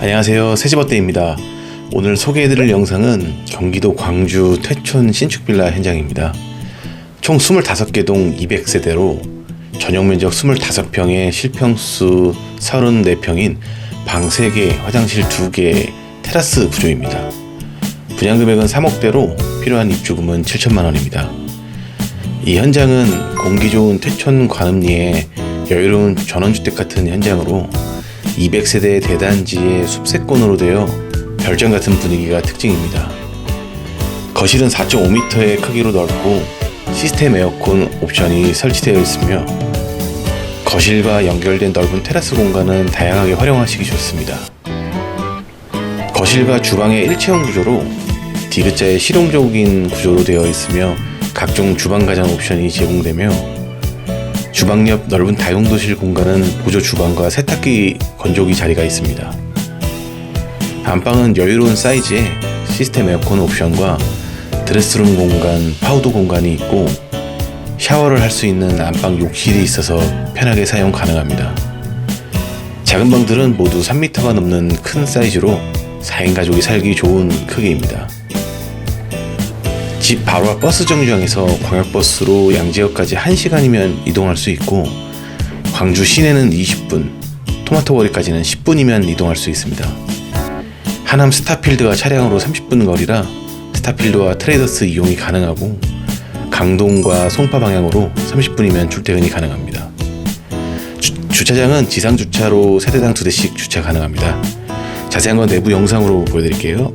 안녕하세요, 새집어때입니다. 오늘 소개해드릴 영상은 경기도 광주 퇴촌 신축빌라 현장입니다. 총 25개 동 200세대로 전용면적 25평에 실평수 34평인 방 3개, 화장실 2개, 테라스 구조입니다. 분양금액은 3억대로 필요한 입주금은 7천만원입니다. 이 현장은 공기 좋은 퇴촌 관음리에 여유로운 전원주택 같은 현장으로 200세대 대단지의 숲세권으로 되어 별장같은 분위기가 특징입니다. 거실은 4.5m의 크기로 넓고 시스템 에어컨 옵션이 설치되어 있으며 거실과 연결된 넓은 테라스 공간은 다양하게 활용하시기 좋습니다. 거실과 주방의 일체형 구조로 D자의 실용적인 구조로 되어 있으며 각종 주방 가전 옵션이 제공되며 주방 옆 넓은 다용도실 공간은 보조 주방과 세탁기 건조기 자리가 있습니다. 안방은 여유로운 사이즈의 시스템 에어컨 옵션과 드레스룸 공간, 파우더 공간이 있고 샤워를 할 수 있는 안방 욕실이 있어서 편하게 사용 가능합니다. 작은 방들은 모두 3m가 넘는 큰 사이즈로 4인 가족이 살기 좋은 크기입니다. 집 바로 앞 버스 정류장에서 광역버스로 양지역까지 1시간이면 이동할 수 있고 광주 시내는 20분, 토마토거리까지는 10분이면 이동할 수 있습니다. 하남 스타필드와 차량으로 30분 거리라 스타필드와 트레이더스 이용이 가능하고 강동과 송파 방향으로 30분이면 출퇴근이 가능합니다. 주차장은 지상주차로 세대당 2대씩 주차 가능합니다. 자세한 건 내부 영상으로 보여드릴게요.